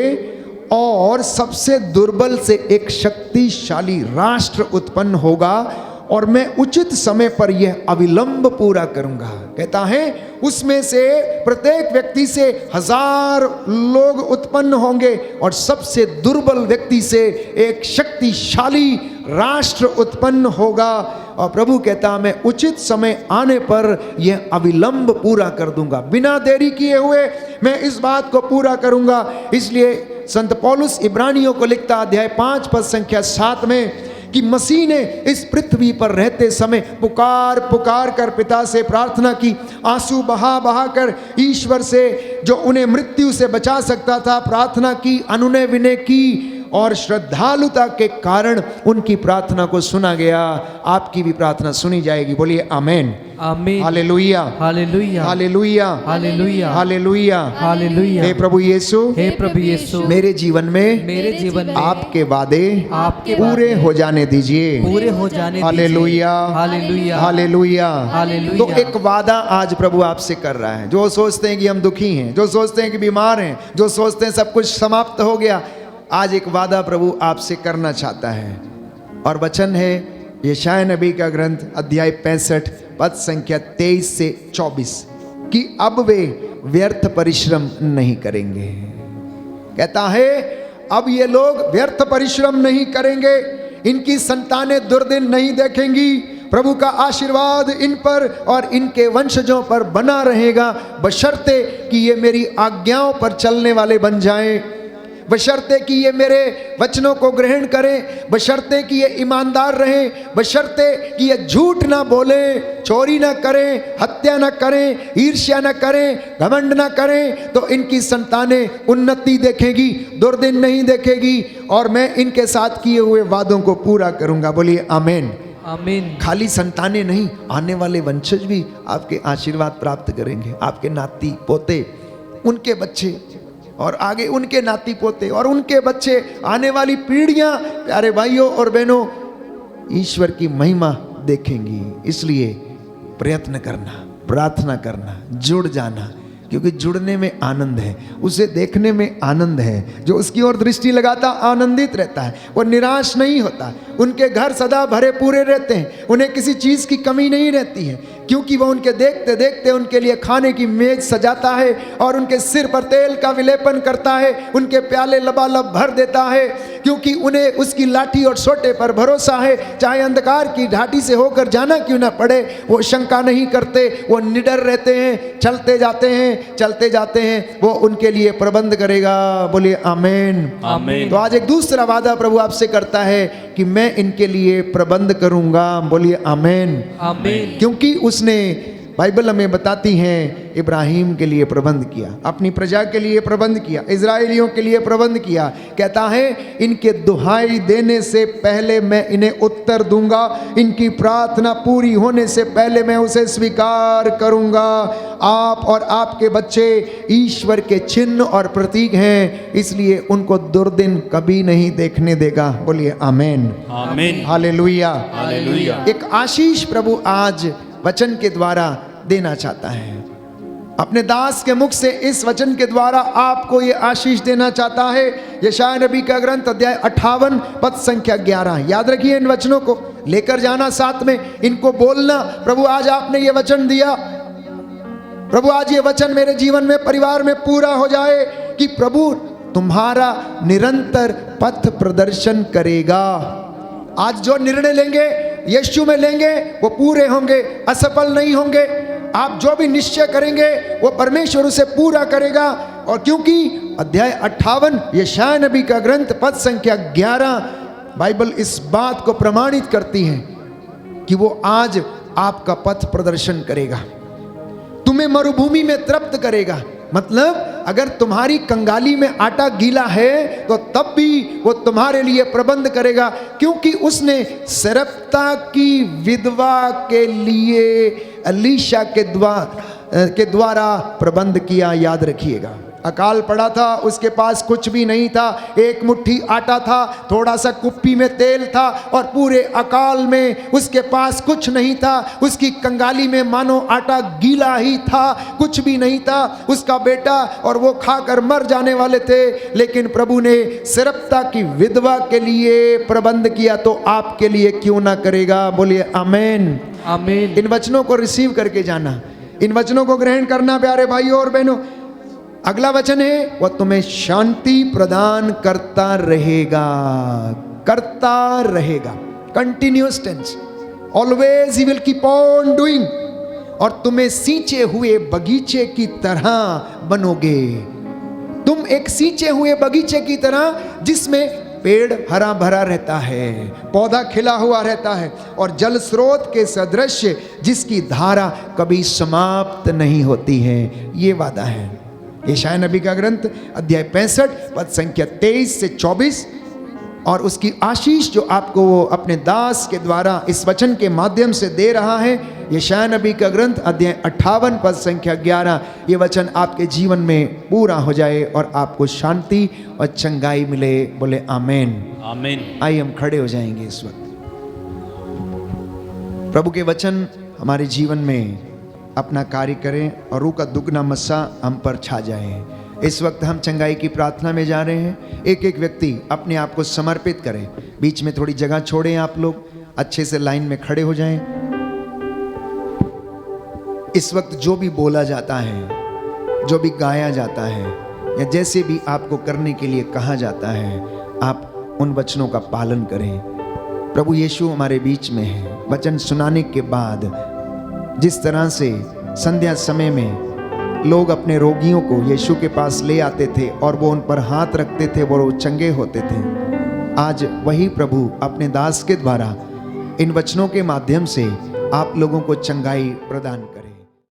और सबसे दुर्बल से एक शक्तिशाली राष्ट्र उत्पन्न होगा, और मैं उचित समय पर यह अविलंब पूरा करूंगा। कहता है उसमें से प्रत्येक व्यक्ति से 1000 लोग उत्पन्न होंगे, और सबसे दुर्बल व्यक्ति से एक शक्तिशाली राष्ट्र उत्पन्न होगा। और प्रभु कहता मैं उचित समय आने पर यह अविलंब पूरा कर दूंगा, बिना देरी किए हुए मैं इस बात को पूरा करूंगा। इसलिए संत पौलुस इब्रानियों को लिखता अध्याय 5 पद संख्या 7 में कि मसीह ने इस पृथ्वी पर रहते समय पुकार पुकार कर पिता से प्रार्थना की, आंसू बहा बहा कर ईश्वर से जो उन्हें मृत्यु से बचा सकता था प्रार्थना की, अनुनय विनय की, और श्रद्धालुता के कारण उनकी प्रार्थना को सुना गया। आपकी भी प्रार्थना सुनी जाएगी। बोलिए आमेन, आमीन, hallelujah, hallelujah, hallelujah, hallelujah, hallelujah, hallelujah. हे प्रभु यीशु, हे प्रभु यीशु, मेरे जीवन में में आपके वादे आपके पूरे हो जाने दीजिए। पूरे हो जाने हालेलुया, हालेलुया, हालेलुया, हालेलुया। तो एक वादा आज प्रभु आपसे कर रहा है। जो सोचते हैं कि हम दुखी हैं, जो सोचते हैं कि बीमार हैं, जो सोचते हैं सब कुछ समाप्त हो गया, आज एक वादा प्रभु आपसे करना चाहता है। और वचन है यशायाह नबी का ग्रंथ अध्याय 65 पद संख्या 23 से 24 कि अब वे व्यर्थ परिश्रम नहीं करेंगे। कहता है अब ये लोग व्यर्थ परिश्रम नहीं करेंगे, इनकी संतानें दुर्दिन नहीं देखेंगी, प्रभु का आशीर्वाद इन पर और इनके वंशजों पर बना रहेगा, बशर्ते कि ये मेरी आज्ञाओं पर चलने वाले बन जाएं, बशर्ते कि ये मेरे वचनों को ग्रहण करें, बशर्ते कि ये ईमानदार रहें, बशर्ते कि ये झूठ ना बोलें, चोरी ना करें, हत्या ना करें, ईर्ष्या ना करें, घमंड ना करें, तो इनकी संतानें उन्नति देखेगी, दुर्दिन नहीं देखेगी, और मैं इनके साथ किए हुए वादों को पूरा करूंगा। बोलिए आमीन, आमीन। खाली संतानें नहीं, आने वाले वंशज भी आपके आशीर्वाद प्राप्त करेंगे, आपके नाती पोते, उनके बच्चे, और आगे उनके नाती पोते और उनके बच्चे, आने वाली पीढ़ियां प्यारे भाइयों और बहनों ईश्वर की महिमा देखेंगी। इसलिए प्रयत्न करना, प्रार्थना करना, जुड़ जाना, क्योंकि जुड़ने में आनंद है, उसे देखने में आनंद है। जो उसकी ओर दृष्टि लगाता आनंदित रहता है, वो निराश नहीं होता। उनके घर सदा भरे पूरे रहते हैं, उन्हें किसी चीज़ की कमी नहीं रहती है, क्योंकि वह उनके देखते देखते उनके लिए खाने की मेज सजाता है और उनके सिर पर तेल का विलेपन करता है, उनके प्याले लबालब भर देता है, क्योंकि उन्हें उसकी लाठी और सोटे पर भरोसा है। चाहे अंधकार की घाटी से होकर जाना क्यों ना पड़े, वो शंका नहीं करते, वो निडर रहते हैं, चलते जाते हैं, चलते जाते हैं, वो उनके लिए प्रबंध करेगा। बोलिए आमीन, आमीन। तो आज एक दूसरा वादा प्रभु आपसे करता है कि मैं इनके लिए प्रबंध करूंगा। बोलिए आमीन, आमीन। क्योंकि उसने बाइबल हमें बताती हैं इब्राहिम के लिए प्रबंध किया, अपनी प्रजा के लिए प्रबंध किया, इजराइलियों के लिए प्रबंध किया। कहता है इनके दुहाई देने से पहले मैं इन्हें उत्तर दूंगा, इनकी प्रार्थना पूरी होने से पहले मैं उसे स्वीकार करूंगा। आप और आपके बच्चे ईश्वर के चिन्ह और प्रतीक हैं, इसलिए उनको दुर्दिन कभी नहीं देखने देगा। बोलिए आमीन, आमीन, हालेलुया, हालेलुया। एक आशीष प्रभु आज वचन के द्वारा देना चाहता है। अपने दास के मुख से इस वचन के द्वारा आपको ये आशीष देना चाहता है। यशायाह नबी का ग्रंथ अध्याय 58 पद संख्या 11। याद रखिए, इन वचनों को लेकर जाना साथ में, इनको बोलना, प्रभु आज आपने ये वचन दिया, प्रभु आज ये वचन मेरे जीवन में, परिवार में पूरा हो जाए कि प्रभु तुम्हारा निरंतर पथ प्रदर्शन करेगा। आज जो निर्णय लेंगे यीशु में लेंगे वो पूरे होंगे, असफल नहीं होंगे। आप जो भी निश्चय करेंगे वो परमेश्वर उसे पूरा करेगा। और क्योंकि अध्याय 58 यशायाह नबी का ग्रंथ पद संख्या 11 बाइबल इस बात को प्रमाणित करती है कि वो आज आपका पथ प्रदर्शन करेगा, तुम्हें मरुभूमि में तृप्त करेगा। मतलब अगर तुम्हारी कंगाली में आटा गीला है तो तब भी वो तुम्हारे लिए प्रबंध करेगा, क्योंकि उसने सरप्ता की विधवा के लिए एलीशा के द्वारा प्रबंध किया। याद रखिएगा, अकाल पड़ा था, उसके पास कुछ भी नहीं था, एक मुट्ठी आटा था, थोड़ा सा कुप्पी में तेल था, और पूरे अकाल में उसके पास कुछ नहीं था। उसकी कंगाली में मानो आटा गीला ही था, कुछ भी नहीं था। उसका बेटा और वो खाकर मर जाने वाले थे, लेकिन प्रभु ने सरप्ता की विधवा के लिए प्रबंध किया, तो आपके लिए क्यों ना करेगा। बोलिए आमीन, आमीन। इन वचनों को रिसीव करके जाना, इन वचनों को ग्रहण करना प्यारे भाइयों और बहनों। अगला वचन है वह तुम्हें शांति प्रदान करता रहेगा, करता रहेगा, continuous tense, always he will keep on doing. और तुम्हें सींचे हुए बगीचे की तरह बनोगे। तुम एक सींचे हुए बगीचे की तरह जिसमें पेड़ हरा भरा रहता है, पौधा खिला हुआ रहता है, और जल स्रोत के सदृश जिसकी धारा कभी समाप्त नहीं होती है। ये वादा है। यशायाह नबी का ग्रंथ अध्याय 65 पद संख्या 23 से 24। और उसकी आशीष जो आपको वो अपने दास के द्वारा इस वचन के माध्यम से दे रहा है, यशायाह नबी का ग्रंथ अध्याय 58 पद संख्या 11। ये वचन आपके जीवन में पूरा हो जाए और आपको शांति और चंगाई मिले। बोले आमीन, आमीन। आइए हम खड़े हो जाएंगे इस वक्त। प्रभु के वचन हमारे जीवन में अपना कार्य करें और रूह का दुगना मस्सा हम पर छा जाए। इस वक्त हम चंगाई की प्रार्थना में जा रहे हैं। एक एक व्यक्ति अपने आप को समर्पित करें। बीच में थोड़ी जगह छोड़ें, आप लोग अच्छे से लाइन में खड़े हो जाएं। इस वक्त जो भी बोला जाता है, जो भी गाया जाता है, या जैसे भी आपको करने के लिए कहा जाता है, आप उन वचनों का पालन करें। प्रभु यीशु हमारे बीच में है। वचन सुनाने के बाद जिस तरह से संध्या समय में लोग अपने रोगियों को यीशु के पास ले आते थे और वो उन पर हाथ रखते थे, वो चंगे होते थे, आज वही प्रभु अपने दास के द्वारा इन वचनों के माध्यम से आप लोगों को चंगाई प्रदान कर